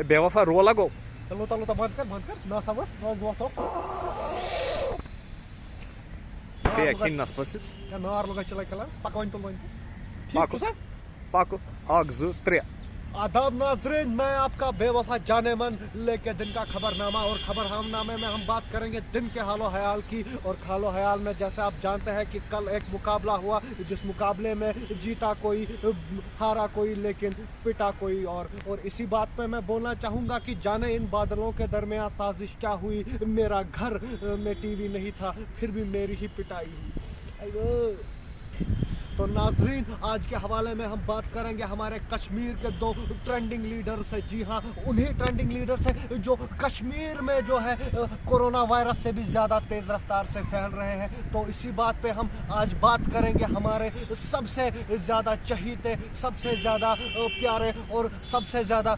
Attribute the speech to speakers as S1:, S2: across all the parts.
S1: बेवफा रो लगो
S2: तलो बंद कर ना सबर ना गो तो
S1: बेखी नस्पस
S2: या नार लगा चला कलर पकवन तो
S1: पाको पाको आग 2 3
S2: आदाब नाजरीन, मैं आपका बेवफा जाने मन लेके दिन का खबरनामा और खबरनामे में हम बात करेंगे दिन के हालो हयाल की। और खालो हयाल में जैसे आप जानते हैं कि कल एक मुकाबला हुआ जिस मुकाबले में जीता कोई हारा कोई लेकिन पिटा कोई। और इसी बात पे मैं बोलना चाहूँगा कि जाने इन बादलों के दरमियान साजिश क्या हुई। मेरा घर में टीवी नहीं था फिर भी मेरी ही पिटाई हुई। तो नाजरीन, आज के हवाले में हम बात करेंगे हमारे कश्मीर के 2 ट्रेंडिंग लीडर से। जी हाँ, उन्हीं ट्रेंडिंग लीडर से जो कश्मीर में जो है कोरोना वायरस से भी ज़्यादा तेज़ रफ्तार से फैल रहे हैं। तो इसी बात पे हम आज बात करेंगे हमारे सबसे ज़्यादा चहीते, सबसे ज़्यादा प्यारे और सबसे ज़्यादा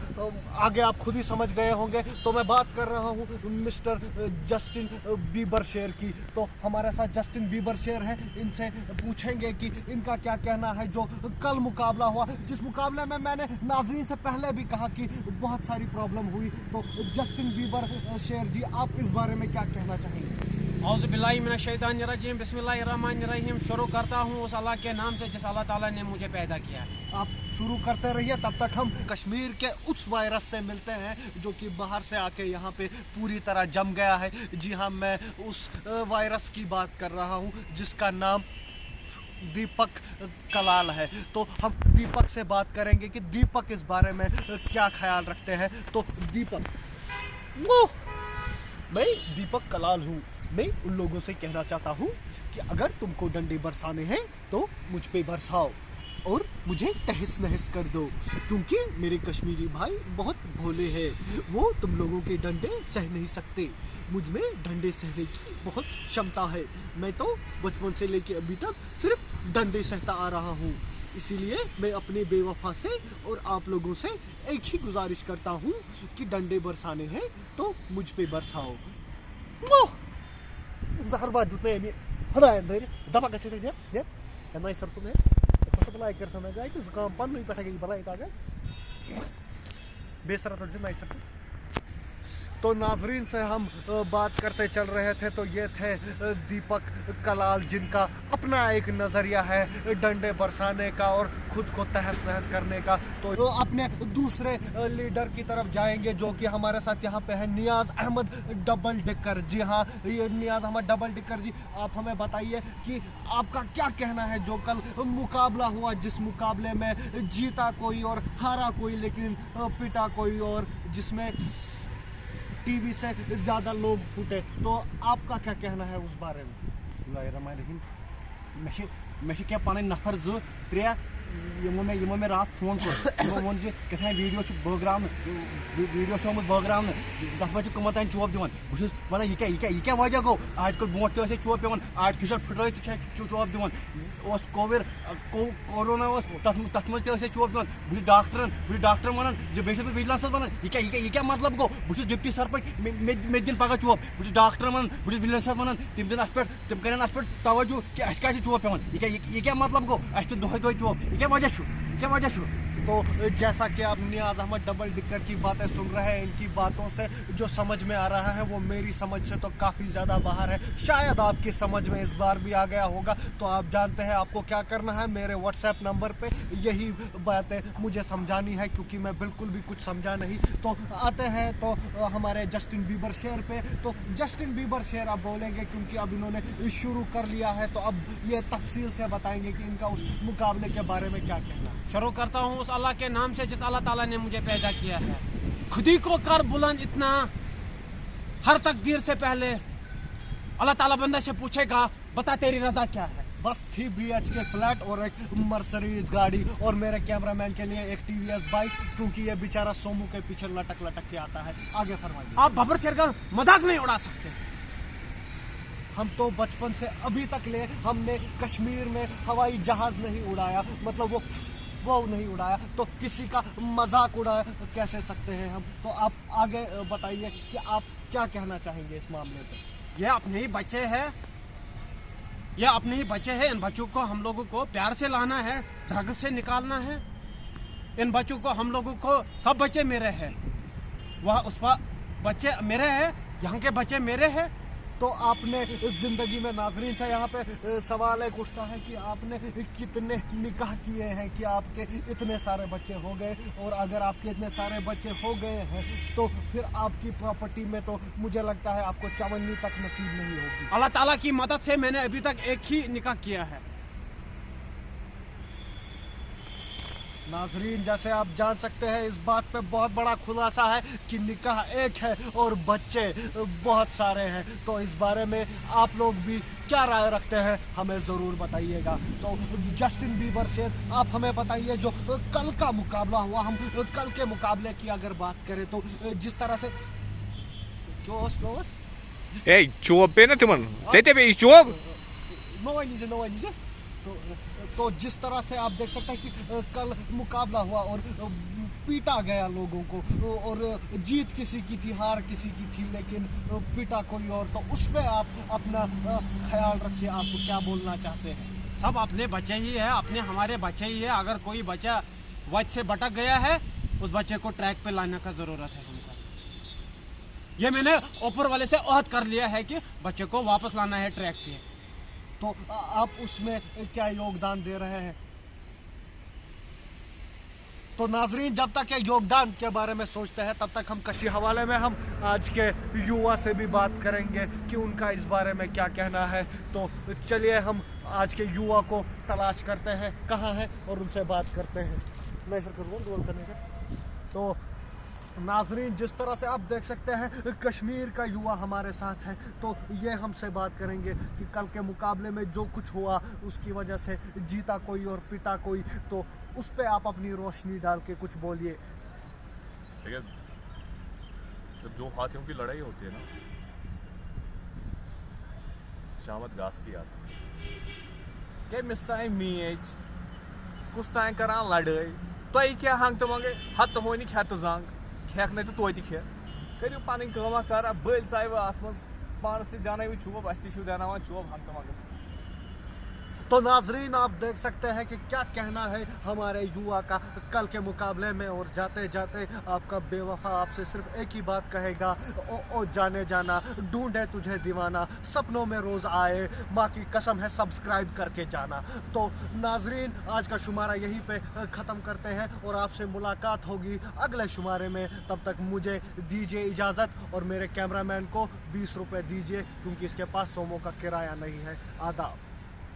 S2: आगे आप खुद ही समझ गए होंगे। तो मैं बात कर रहा हूँ मिस्टर जस्टिन बीबर शेर की। तो हमारे साथ जस्टिन बीबर शेर है, इनसे पूछेंगे कि इनका क्या कहना है जो कल मुकाबला हुआ, जिस मुकाबले में मैंने नाजरीन से पहले भी कहा कि बहुत सारी प्रॉब्लम हुई। तो जस्टिन बीबर शेर जी, आप इस बारे में क्या कहना चाहेंगे?
S3: औज़ुबिल्लाहि मिनश्शैतानिर्रजीम, बिस्मिल्लाहिर्रहमानिर्रहीम। शुरू करता हूँ उस अल्लाह के नाम से जिस अल्लाह ताला ने मुझे पैदा किया है।
S2: आप शुरू करते रहिए, तब तक हम कश्मीर के उस वायरस से मिलते हैं जो कि बाहर से आके यहाँ पे पूरी तरह जम गया है। जी हाँ, मैं उस वायरस की बात कर रहा हूँ जिसका नाम दीपक कलाल है। तो हम दीपक से बात करेंगे कि दीपक इस बारे में क्या ख्याल रखते हैं। तो दीपक, मैं दीपक कलाल हूँ। मैं उन लोगों से कहना चाहता हूँ कि अगर तुमको डंडे बरसाने हैं तो मुझ पे बरसाओ और मुझे तहस नहस कर दो, क्योंकि मेरे कश्मीरी भाई बहुत भोले हैं। वो तुम लोगों के डंडे सह नहीं सकते। मुझ में डंडे सहने की बहुत क्षमता है। मैं तो बचपन से लेके अभी तक सिर्फ डंडे सहता आ रहा हूँ। इसीलिए मैं अपने बेवफा से और आप लोगों से एक ही गुजारिश करता हूँ कि डंडे बरसाने हैं तो मुझ पे बरसाओ। जहर बात दुतने खुदा दबा कैसे नहीं सर तुम्हें भलाई कर समय गए कि जुकाम पन नहीं बैठा गई भलाई आ गए बेसरा तो नहीं सर। तो नाजरीन से हम बात करते चल रहे थे, तो ये थे दीपक कलाल जिनका अपना एक नज़रिया है डंडे बरसाने का और खुद को तहस नहस करने का। तो अपने दूसरे लीडर की तरफ जाएंगे जो कि हमारे साथ यहाँ पे है नियाज अहमद डबल डिकर। जी हाँ, ये नियाज अहमद डबल डिकर जी, आप हमें बताइए कि आपका क्या कहना है जो कल मुकाबला हुआ, जिस मुकाबले में जीता कोई और हारा कोई लेकिन पिटा कोई, और जिसमें टीवी से ज़्यादा लोग फूटे। तो आपका क्या कहना है उस बारे में?
S4: बिस्मिल्लाहिर्रहमानिर्रहीम। मे क्या पानी नफर 2-3 यमो मे रात फोन कर वो कथा वीडियो बगराम वीडियो आमुत बगराम तथ मे कमतान चोप दिवान बहुत वन यह वजह गो आजकल ब्रोट तो चोप पे आर्टिफिशियल फुटरत चोप दिवान कोरोना तथ मज चोप दिवान बहुत डॉक्टर वन बे विजिलेंस वन यह क्या मतलब गो बहुत डिप्टी सरपंच मे दिन पगह चोप बहुत डॉक्टर वन बहुत विजिलेंस वन तम दिन तम कर तवज्जो कि अस क्या चोप पे यह क्या मतलब गो अस दह चोप क्या वजह।
S2: तो जैसा कि आप नियाज अहमद डबल डिकर की बातें सुन रहे हैं, इनकी बातों से जो समझ में आ रहा है वो मेरी समझ से तो काफ़ी ज़्यादा बाहर है। शायद आपकी समझ में इस बार भी आ गया होगा। तो आप जानते हैं आपको क्या करना है, मेरे व्हाट्सएप नंबर पे यही बातें मुझे समझानी है, क्योंकि मैं बिल्कुल भी कुछ समझा नहीं। तो आते हैं तो हमारे जस्टिन बीबर शेर पे। तो जस्टिन बीबर शेर आप बोलेंगे क्योंकि अब इन्होंने शुरू कर लिया है, तो अब ये तफसील से बताएंगे कि इनका उस मुकाबले के बारे में क्या कहना है।
S3: शुरू करता हूँ उस अल्लाह के नाम से जिस अल्लाह ताला ने मुझे पैदा किया है। खुदी को कर बुलंद इतना, हर तकदीर से पहले अल्लाह ताला बंदे से पूछेगा बता तेरी रजा क्या है।
S2: बस 3 BHK फ्लैट और एक मर्सिडीज गाड़ी और मेरे कैमरामैन के लिए एक TVS बाइक, क्योंकि ये बेचारा सोमू के पीछे लटक के आता है। आगे फरमाइए।
S3: आप बबर शेर का मजाक नहीं उड़ा सकते।
S2: हम तो बचपन से अभी तक हमने कश्मीर में हवाई जहाज नहीं उड़ाया, मतलब वो नहीं उड़ाया, तो किसी का मजाक उड़ाया कैसे सकते हैं हम। तो आप आगे बताइए कि आप क्या कहना चाहेंगे इस मामले पे।
S3: ये अपने ही बच्चे हैं, ये अपने ही बच्चे हैं। इन बच्चों को हम लोगों को प्यार से लाना है, ढंग से निकालना है। इन बच्चों को हम लोगों को, सब बच्चे मेरे हैं, वह उस पर बच्चे मेरे हैं, यहाँ के बच्चे मेरे हैं।
S2: तो आपने इस जिंदगी में नाजरीन से यहाँ पे सवाल एक उठता है कि आपने कितने निकाह किए हैं कि आपके इतने सारे बच्चे हो गए, और अगर आपके इतने सारे बच्चे हो गए हैं तो फिर आपकी प्रॉपर्टी में तो मुझे लगता है आपको चवन्नी तक नसीब नहीं होगी।
S3: अल्लाह ताला की मदद से मैंने अभी तक एक ही निकाह किया है।
S2: नाजरीन, जैसे आप जान सकते हैं इस बात पे बहुत बड़ा खुलासा है कि निकाह एक है और बच्चे बहुत सारे हैं। तो इस बारे में आप लोग भी क्या राय रखते हैं हमें ज़रूर बताइएगा। तो जस्टिन बीबर से आप हमें बताइए, जो कल का मुकाबला हुआ, हम कल के मुकाबले की अगर बात करें तो जिस तरह से
S1: Hey, चोब पे ना तुमन जेते पे चोब
S2: तो जिस तरह से आप देख सकते हैं कि कल मुकाबला हुआ और पीटा गया लोगों को, और जीत किसी की थी, हार किसी की थी, लेकिन पीटा कोई और। तो उस पर आप अपना ख्याल रखिए, आप क्या बोलना चाहते हैं?
S3: सब अपने बच्चे ही है, अपने हमारे बच्चे ही है। अगर कोई बच्चा वक्त से भटक गया है, उस बच्चे को ट्रैक पे लाने का ज़रूरत है हमको। ये मैंने ऊपर वाले से ओहद कर लिया है कि बच्चे को वापस लाना है ट्रैक पे।
S2: तो आप उसमें क्या योगदान दे रहे हैं? तो नाजरीन, जब तक ये योगदान के बारे में सोचते हैं तब तक हम कशी हवाले में हम आज के युवा से भी बात करेंगे कि उनका इस बारे में क्या कहना है। तो चलिए हम आज के युवा को तलाश करते हैं कहाँ है और उनसे बात करते हैं। मैं सर करूँगा गोल करने से। तो नाजरीन, जिस तरह से आप देख सकते हैं कश्मीर का युवा हमारे साथ है, तो ये हमसे बात करेंगे कि कल के मुकाबले में जो कुछ हुआ उसकी वजह से जीता कोई और पिटा कोई। तो उस पे आप अपनी रोशनी डाल के कुछ बोलिए।
S5: ठीक है, जब जो हाथियों की लड़ाई होती है ना, शामत घास की आती है मिस्तान मीच कुछ तान करान लड़ाई तो क्या हंग तो मंगे हत होनी खेत जंग खेक नहीं तो खे करू पन कमा कर बल चाहे अत मज पानस दिन चोब अस दिन चोब हंग तो मंगे।
S2: तो नाजरीन, आप देख सकते हैं कि क्या कहना है हमारे युवा का कल के मुकाबले में। और जाते जाते आपका बेवफा आपसे सिर्फ एक ही बात कहेगा, ओ जाने जाना ढूंढे तुझे दीवाना, सपनों में रोज़ आए, माँ की कसम है सब्सक्राइब करके जाना। तो नाजरीन, आज का शुमारा यहीं पे ख़त्म करते हैं और आपसे मुलाकात होगी अगले शुमारे में। तब तक मुझे दीजिए इजाज़त और मेरे कैमरामैन को 20 रुपये दीजिए, क्योंकि इसके पास सोमो का किराया नहीं है। आदाब।